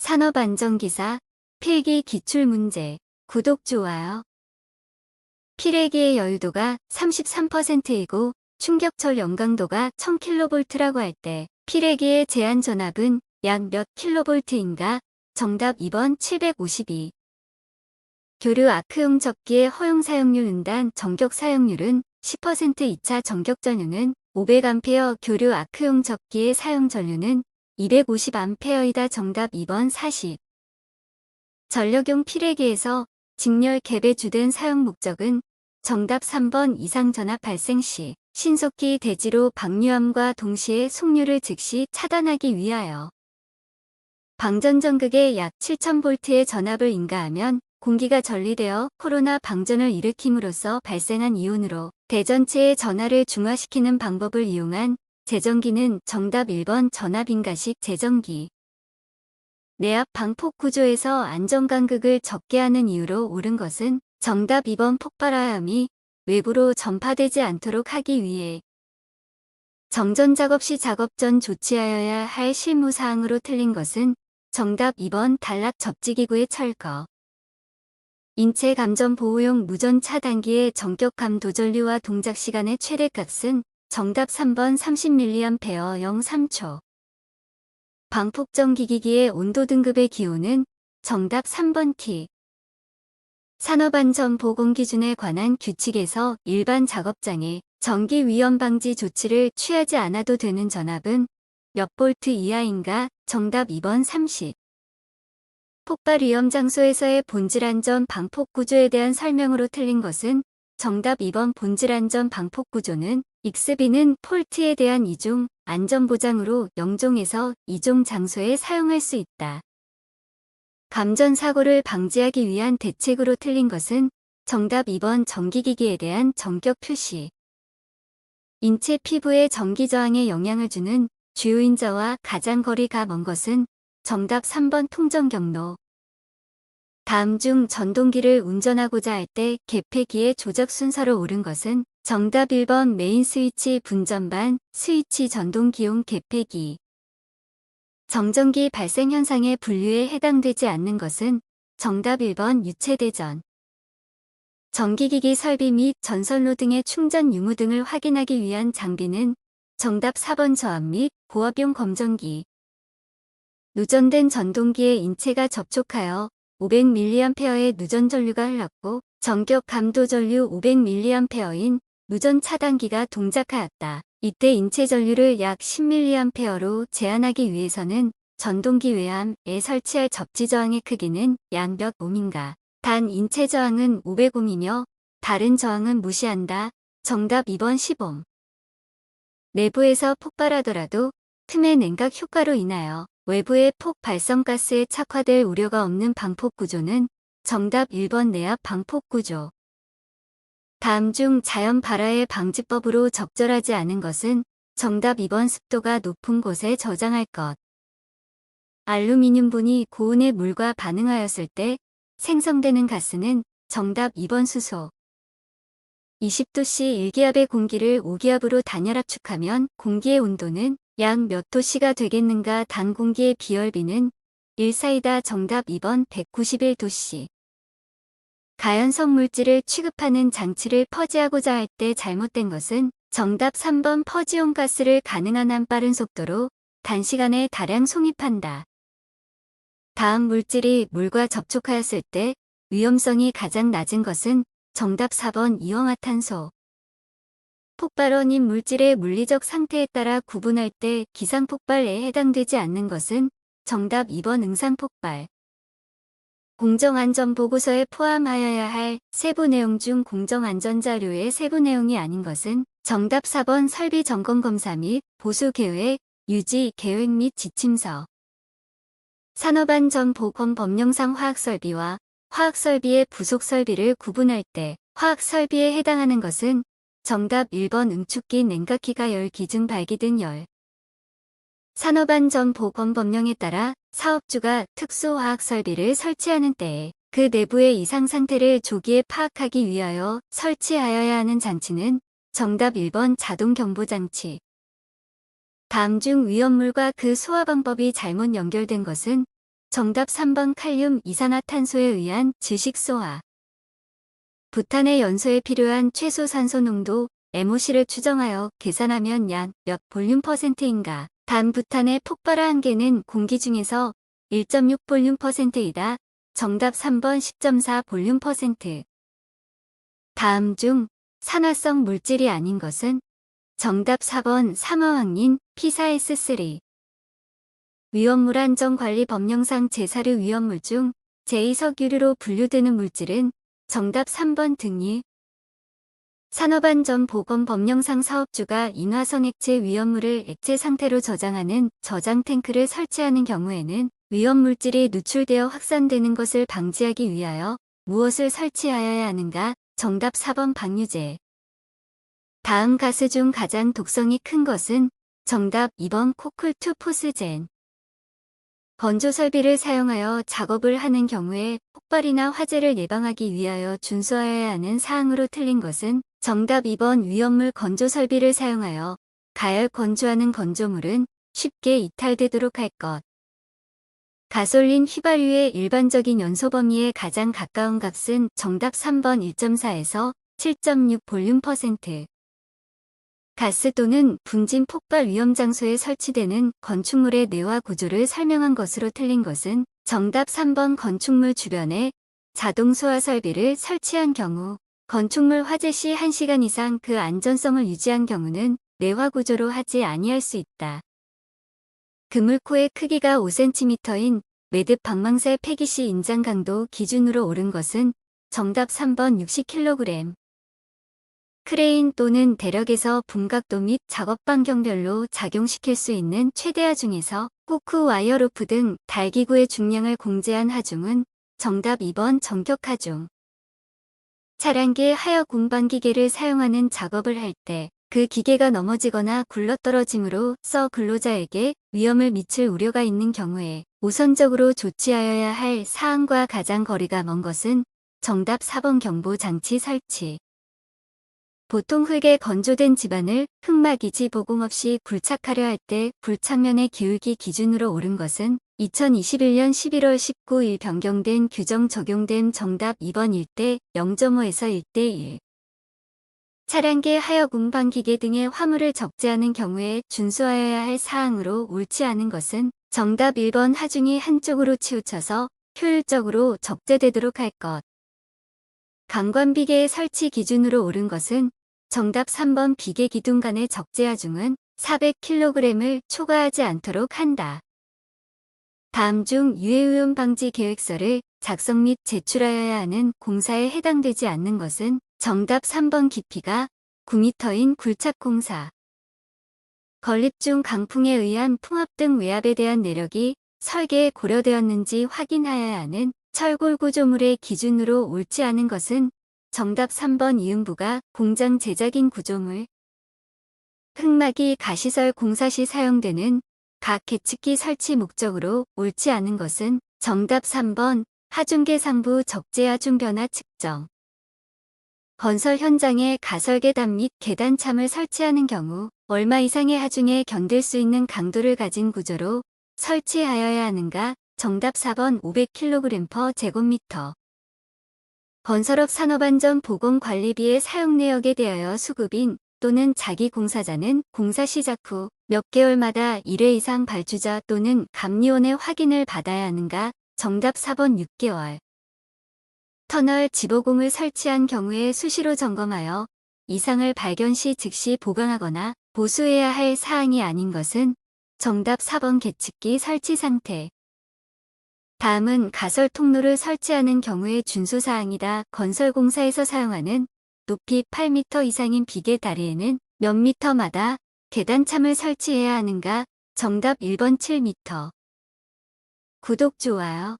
산업안전기사, 필기 기출문제, 구독, 좋아요. 필기의 여유도가 33%이고 충격철 영강도가 1000kV라고 할 때 필기의 제한 전압은 약 몇 kV인가? 정답 2번 752. 교류 아크용 접기의 허용 사용률 응단 전격 사용률은 10%. 2차 전격 전류는 500A, 교류 아크용 접기의 사용 전류는 250A이다. 정답 2번 40. 전력용 필기에서 직렬 갭의 주된 사용 목적은 정답 3번 이상 전압 발생 시 신속히 대지로 방류함과 동시에 속류를 즉시 차단하기 위하여 방전전극에 약 7000V의 전압을 인가하면 공기가 전리되어 코로나 방전을 일으킴으로써 발생한 이온으로 대전체의 전하를 중화시키는 방법을 이용한 제전기는 정답 1번 전압인가식 제전기. 내압 방폭 구조에서 안전간극을 적게 하는 이유로 옳은 것은 정답 2번 폭발화염이 외부로 전파되지 않도록 하기 위해 정전 작업 시 작업 전 조치하여야 할 실무사항으로 틀린 것은 정답 2번 단락 접지기구의 철거. 인체 감전 보호용 무전 차단기의 전격 감도 전류와 동작 시간의 최대값은 정답 3번 30mA 0.3초. 방폭전기기기의 온도 등급의 기호는 정답 3번 T. 산업안전보건기준에 관한 규칙에서 일반 작업장에 전기 위험 방지 조치를 취하지 않아도 되는 전압은 몇 볼트 이하인가? 정답 2번 30. 폭발 위험 장소에서의 본질안전 방폭 구조에 대한 설명으로 틀린 것은 정답 2번 본질안전 방폭 구조는 익스비는 폴트에 대한 이종 안전보장으로 0종에서 2종 장소에 사용할 수 있다. 감전사고를 방지하기 위한 대책으로 틀린 것은 정답 2번 전기기기에 대한 전격 표시. 인체 피부의 전기 저항에 영향을 주는 주요 인자와 가장 거리가 먼 것은 정답 3번 통전경로. 다음 중 전동기를 운전하고자 할 때 개폐기의 조작 순서로 옳은 것은 정답 1번 메인 스위치 분전반 스위치 전동기용 개폐기. 정전기 발생 현상의 분류에 해당되지 않는 것은 정답 1번 유체대전. 전기기기 설비 및 전선로 등의 충전 유무 등을 확인하기 위한 장비는 정답 4번 저압 및 고압용 검전기. 누전된 전동기에 인체가 접촉하여 500mA의 누전 전류가 흘렀고 전격 감도 전류 500mA인 누전 차단기가 동작하였다. 이때 인체 전류를 약 10mA로 제한하기 위해서는 전동기 외함에 설치할 접지 저항의 크기는 약 몇 ohm인가. 단 인체 저항은 500ohm이며 다른 저항은 무시한다. 정답 2번 10ohm. 내부에서 폭발하더라도 틈의 냉각 효과로 인하여 외부의 폭 발성가스에 착화될 우려가 없는 방폭 구조는 정답 1번 내압 방폭 구조. 다음 중 자연 발화의 방지법으로 적절하지 않은 것은 정답 2번 습도가 높은 곳에 저장할 것. 알루미늄분이 고온의 물과 반응하였을 때 생성되는 가스는 정답 2번 수소. 20도씨 1기압의 공기를 5기압으로 단열 압축하면 공기의 온도는 약 몇 도씨가 되겠는가? 단 공기의 비열비는 1사이다. 정답 2번 191도씨. 가연성 물질을 취급하는 장치를 퍼지하고자 할 때 잘못된 것은 정답 3번 퍼지용 가스를 가능한 한 빠른 속도로 단시간에 다량 송입한다. 다음 물질이 물과 접촉하였을 때 위험성이 가장 낮은 것은 정답 4번 이황화탄소. 폭발원인 물질의 물리적 상태에 따라 구분할 때 기상폭발에 해당되지 않는 것은 정답 2번 응산폭발. 공정안전보고서에 포함하여야 할 세부 내용 중 공정안전자료의 세부 내용이 아닌 것은 정답 4번 설비 점검검사 및 보수 계획, 유지 계획 및 지침서. 산업안전보건법령상 화학설비와 화학설비의 부속설비를 구분할 때 화학설비에 해당하는 것은 정답 1번 응축기 냉각기가 열 기증 발기 등 열. 산업안전보건법령에 따라 사업주가 특수화학설비를 설치하는 때에 그 내부의 이상 상태를 조기에 파악하기 위하여 설치하여야 하는 장치는 정답 1번 자동경보장치. 다음 중 위험물과 그 소화 방법이 잘못 연결된 것은 정답 3번 칼륨 이산화탄소에 의한 질식소화. 부탄의 연소에 필요한 최소 산소 농도 MOC를 추정하여 계산하면 약 몇 볼륨 %인가. 단 부탄의 폭발화 한계는 공기 중에서 1.6 볼륨 %이다. 정답 3번 10.4 볼륨 %. 다음 중 산화성 물질이 아닌 것은? 정답 4번 삼화황린 P4S3. 위험물 안전관리 법령상 제4류 위험물 중 제2석유류로 분류되는 물질은? 정답 3번 등유. 산업안전보건법령상 사업주가 인화성 액체 위험물을 액체 상태로 저장하는 저장 탱크를 설치하는 경우에는 위험물질이 누출되어 확산되는 것을 방지하기 위하여 무엇을 설치하여야 하는가? 정답 4번 방류제. 다음 가스 중 가장 독성이 큰 것은? 정답 2번 코쿨2포스젠. 건조 설비를 사용하여 작업을 하는 경우에 폭발이나 화재를 예방하기 위하여 준수하여야 하는 사항으로 틀린 것은? 정답 2번 위험물 건조 설비를 사용하여 가열 건조하는 건조물은 쉽게 이탈되도록 할 것. 가솔린 휘발유의 일반적인 연소 범위에 가장 가까운 값은? 정답 3번 1.4에서 7.6 볼륨 %. 가스 또는 분진 폭발 위험 장소에 설치되는 건축물의 내화 구조를 설명한 것으로 틀린 것은? 정답 3번 건축물 주변에 자동 소화 설비를 설치한 경우. 건축물 화재 시 1시간 이상 그 안전성을 유지한 경우는 내화 구조로 하지 아니할 수 있다. 그물코의 크기가 5cm인 매듭 방망새 폐기 시 인장 강도 기준으로 옳은 것은? 정답 3번 60kg. 크레인 또는 대력에서 분각도 및 작업 반경별로 작용시킬 수 있는 최대하 중에서 후크 와이어 로프 등 달기구의 중량을 공제한 하중은? 정답 2번 정격 하중. 차량계 하역 운반 기계를 사용하는 작업을 할 때 그 기계가 넘어지거나 굴러떨어짐으로 근로자에게 위험을 미칠 우려가 있는 경우에 우선적으로 조치하여야 할 사항과 가장 거리가 먼 것은? 정답 4번 경보 장치 설치. 보통 흙에 건조된 집안을 흙막이지 보공 없이 굴착하려 할 때 굴착면의 기울기 기준으로 옳은 것은? 2021년 11월 19일 변경된 규정 적용됨. 정답 2번 1대 0.5에서 1대 1. 차량계 하역 운반 기계 등의 화물을 적재하는 경우에 준수하여야 할 사항으로 옳지 않은 것은? 정답 1번 하중이 한쪽으로 치우쳐서 효율적으로 적재되도록 할 것. 강관비계의 설치 기준으로 옳은 것은? 정답 3번 비계 기둥 간의 적재 하중은 400kg을 초과하지 않도록 한다. 다음 중 유해오염 방지 계획서를 작성 및 제출하여야 하는 공사에 해당되지 않는 것은? 정답 3번 깊이가 9m인 굴착공사. 건립 중 강풍에 의한 풍압 등 외압에 대한 내력이 설계에 고려되었는지 확인하여야 하는 철골 구조물의 기준으로 옳지 않은 것은? 정답 3번 이음부가 공장 제작인 구조물. 흙막이 가시설 공사 시 사용되는 각 계측기 설치 목적으로 옳지 않은 것은? 정답 3번 하중계 상부 적재 하중 변화 측정. 건설 현장에 가설 계단 및 계단참을 설치하는 경우 얼마 이상의 하중에 견딜 수 있는 강도를 가진 구조로 설치하여야 하는가? 정답 4번 500kg/제곱미터. 건설업 산업안전보건관리비의 사용 내역에 대하여 수급인 또는 자기 공사자는 공사 시작 후 몇 개월마다 1회 이상 발주자 또는 감리원의 확인을 받아야 하는가? 정답 4번 6개월. 터널 지보공을 설치한 경우에 수시로 점검하여 이상을 발견 시 즉시 보강하거나 보수해야 할 사항이 아닌 것은? 정답 4번 계측기 설치 상태. 다음은 가설 통로를 설치하는 경우의 준수사항이다. 건설공사에서 사용하는 높이 8m 이상인 비계 다리에는 몇 미터마다 계단참을 설치해야 하는가? 정답 1번 7m. 구독, 좋아요.